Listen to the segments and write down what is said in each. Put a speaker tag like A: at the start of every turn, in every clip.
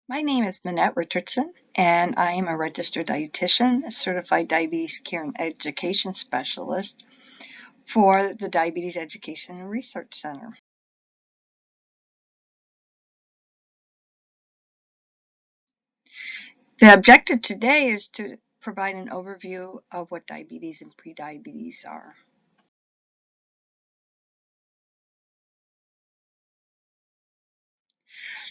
A: My name is Minette Richardson, and I am a registered dietitian, a certified diabetes care and education specialist for the Diabetes Education and Research Center. The objective today is to provide an overview of what diabetes and prediabetes are.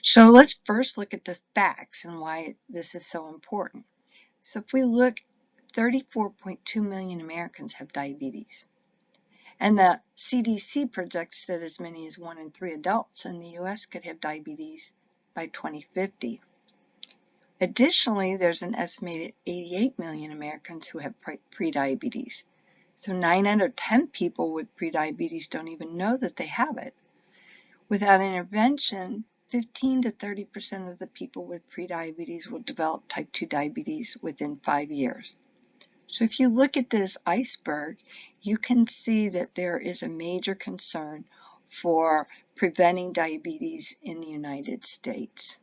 A: So let's first look at the facts and why this is so important. So if we look, 34.2 million Americans have diabetes. And the CDC projects that as many as 1 in 3 adults in the U.S. could have diabetes by 2050. Additionally, there's an estimated 88 million Americans who have prediabetes. So 9 out of 10 people with prediabetes don't even know that they have it. Without intervention, 15 to 30% of the people with prediabetes will develop type 2 diabetes within 5 years. So if you look at this iceberg, you can see that there is a major concern for preventing diabetes in the United States.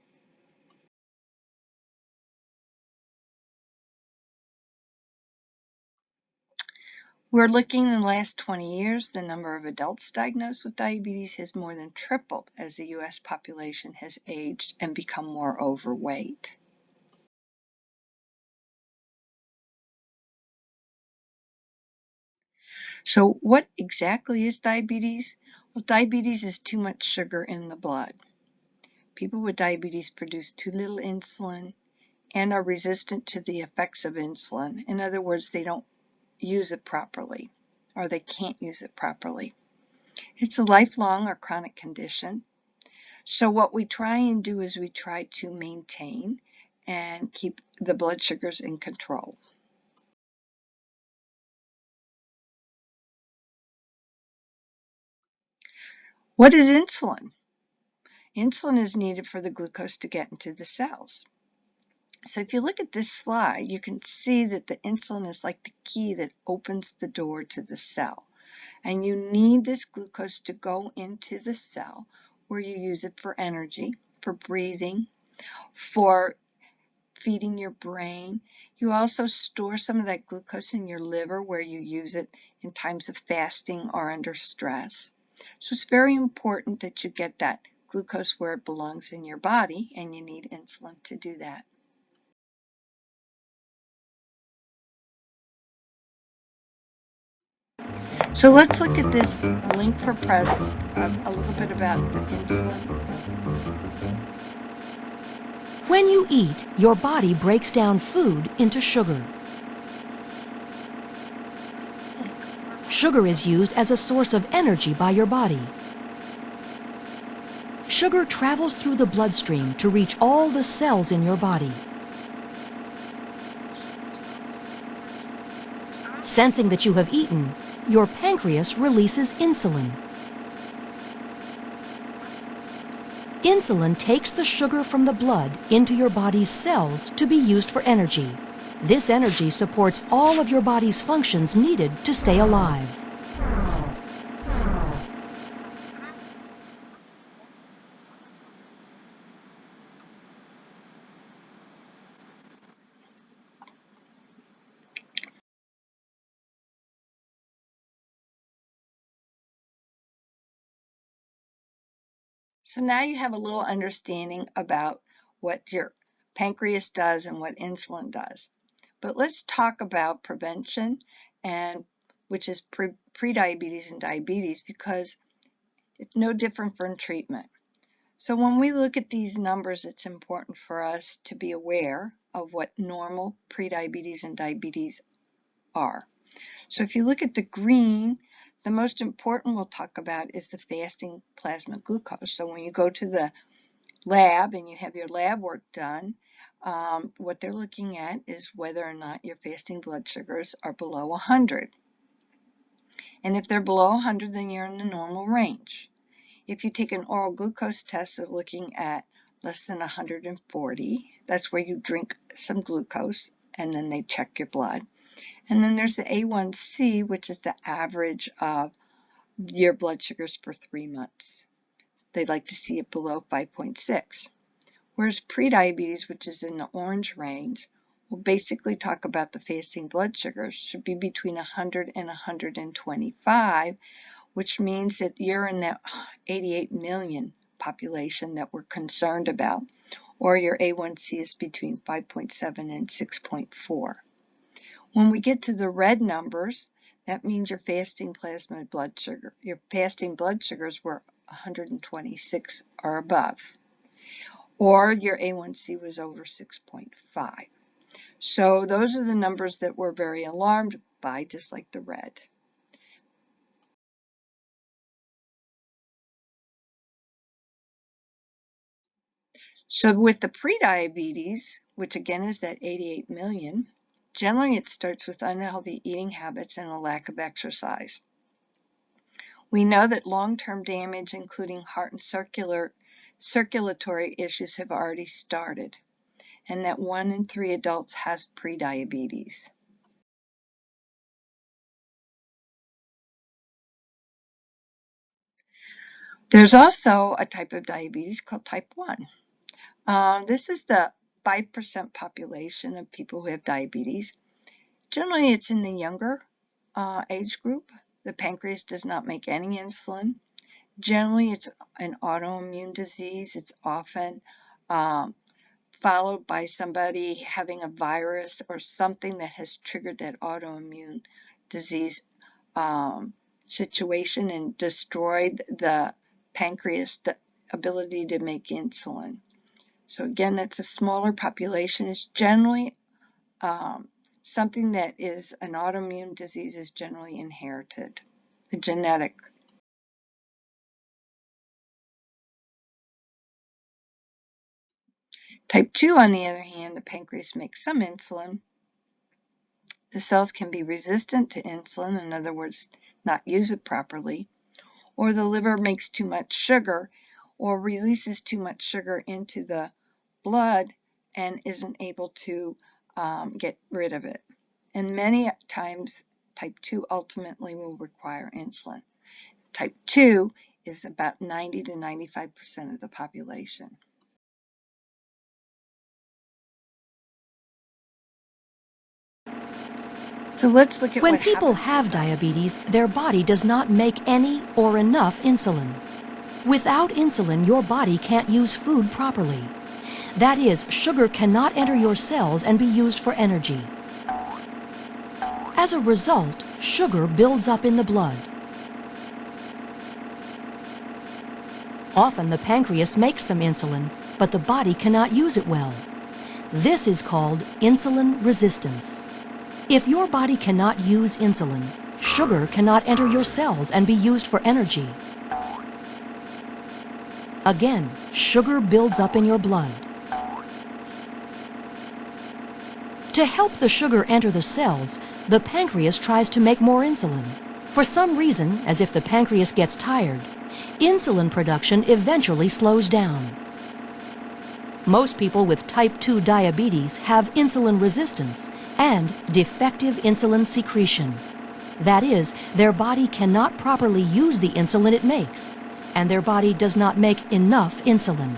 A: We're looking in the last 20 years, the number of adults diagnosed with diabetes has more than tripled as the U.S. population has aged and become more overweight. So what exactly is diabetes? Well, diabetes is too much sugar in the blood. People with diabetes produce too little insulin and are resistant to the effects of insulin. In other words, they don't use it properly, or they can't use it properly. It's a lifelong or chronic condition. So what we try and do is we try to maintain and keep the blood sugars in control. What is insulin? Insulin is needed for the glucose to get into the cells. So if you look at this slide, you can see that the insulin is like the key that opens the door to the cell. And you need this glucose to go into the cell where you use it for energy, for breathing, for feeding your brain. You also store some of that glucose in your liver where you use it in times of fasting or under stress. So it's very important that you get that glucose where it belongs in your body, and you need insulin to do that. So let's look at this link for present of a little bit about the insulin.
B: When you eat, your body breaks down food into sugar. Sugar is used as a source of energy by your body. Sugar travels through the bloodstream to reach all the cells in your body. Sensing that you have eaten, your pancreas releases insulin. Insulin takes the sugar from the blood into your body's cells to be used for energy. This energy supports all of your body's functions needed to stay alive.
A: So now you have a little understanding about what your pancreas does and what insulin does. But let's talk about prevention, and which is prediabetes and diabetes, because it's no different from treatment. So when we look at these numbers, it's important for us to be aware of what normal prediabetes and diabetes are. So if you look at the green, the most important we'll talk about is the fasting plasma glucose. So when you go to the lab and you have your lab work done, what they're looking at is whether or not your fasting blood sugars are below 100. And if they're below 100, then you're in the normal range. If you take an oral glucose test, they're looking at less than 140. That's where you drink some glucose and then they check your blood. And then there's the A1C, which is the average of your blood sugars for 3 months. They'd like to see it below 5.6. Whereas prediabetes, which is in the orange range, will basically talk about the fasting blood sugars should be between 100 and 125, which means that you're in that 88 million population that we're concerned about, or your A1C is between 5.7 and 6.4. When we get to the red numbers, that means your fasting plasma blood sugar, your fasting blood sugars were 126 or above, or your A1C was over 6.5. So those are the numbers that we're very alarmed by, just like the red. So with the prediabetes, which again is that 88 million, generally it starts with unhealthy eating habits and a lack of exercise. We know that long-term damage, including heart and circulatory issues, have already started, and that 1 in 3 adults has prediabetes. There's also a type of diabetes called type 1. This is the 5% population of people who have diabetes. Generally, it's in the younger age group. The pancreas does not make any insulin. Generally, it's an autoimmune disease. It's often followed by somebody having a virus or something that has triggered that autoimmune disease situation and destroyed the pancreas, the ability to make insulin. So again, that's a smaller population. It's generally something that is an autoimmune disease is generally inherited, a genetic. Type 2, on the other hand, the pancreas makes some insulin. The cells can be resistant to insulin, in other words, not use it properly, or the liver makes too much sugar or releases too much sugar into the blood and isn't able to get rid of it. And many times, type 2 ultimately will require insulin. Type 2 is about 90 to 95% of the population. So let's look at
B: When
A: what
B: people
A: happens
B: have
A: with
B: diabetes, their body does not make any or enough insulin. Without insulin, your body can't use food properly. That is, sugar cannot enter your cells and be used for energy. As a result, sugar builds up in the blood. Often the pancreas makes some insulin, but the body cannot use it well. This is called insulin resistance. If your body cannot use insulin, sugar cannot enter your cells and be used for energy. Again, sugar builds up in your blood. To help the sugar enter the cells, the pancreas tries to make more insulin. For some reason, as if the pancreas gets tired, insulin production eventually slows down. Most people with type 2 diabetes have insulin resistance and defective insulin secretion. That is, their body cannot properly use the insulin it makes, and their body does not make enough insulin.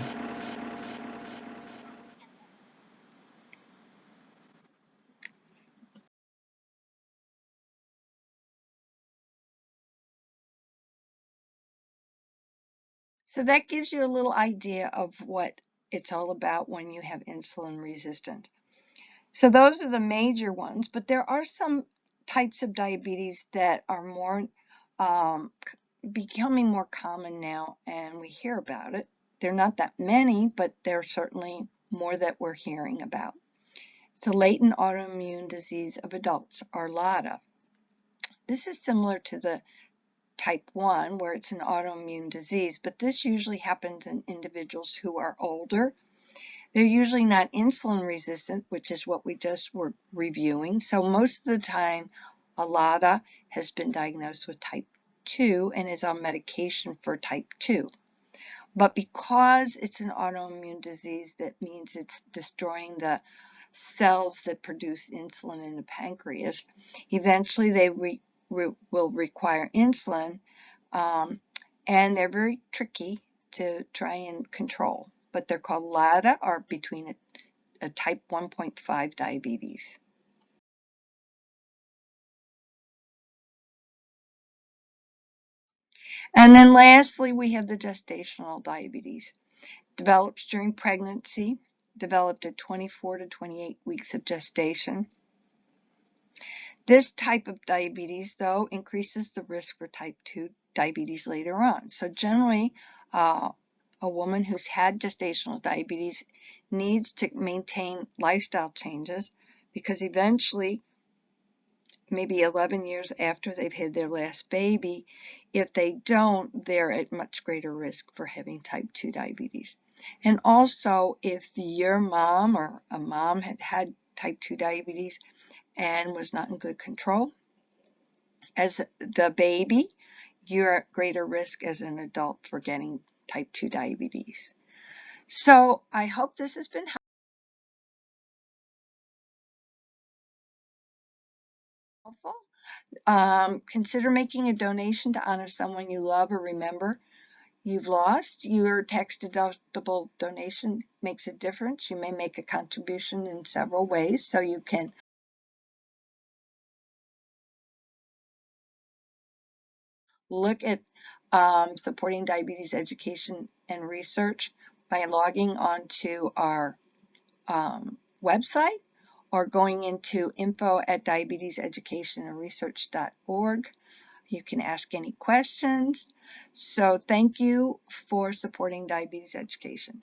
A: So that gives you a little idea of what it's all about when you have insulin resistant. So those are the major ones, but there are some types of diabetes that are more becoming more common now, and we hear about it. They're not that many, but they're certainly more that we're hearing about. It's a latent autoimmune disease of adults, or LADA. This is similar to the type 1, where it's an autoimmune disease, but this usually happens in individuals who are older. They're usually not insulin resistant, which is what we just were reviewing. So most of the time, a LADA has been diagnosed with type 2 and is on medication for type 2. But because it's an autoimmune disease, that means it's destroying the cells that produce insulin in the pancreas. Eventually, they will require insulin, and they're very tricky to try and control. but they're called LADA, are between a type 1.5 diabetes. And then lastly, we have the gestational diabetes. Develops during pregnancy, developed at 24 to 28 weeks of gestation. This type of diabetes, though, increases the risk for type 2 diabetes later on. So generally, a woman who's had gestational diabetes needs to maintain lifestyle changes because eventually, maybe 11 years after they've had their last baby, if they don't, they're at much greater risk for having type 2 diabetes. And also, if your mom or a mom had type 2 diabetes and was not in good control as the baby, you're at greater risk as an adult for getting type 2 diabetes. So I hope this has been helpful. Consider making a donation to honor someone you love or remember you've lost. Your tax-deductible donation makes a difference. You may make a contribution in several ways, so you can look at supporting diabetes education and research by logging onto our website or going into info@diabeteseducationandresearch.org. You can ask any questions. So thank you for supporting diabetes education.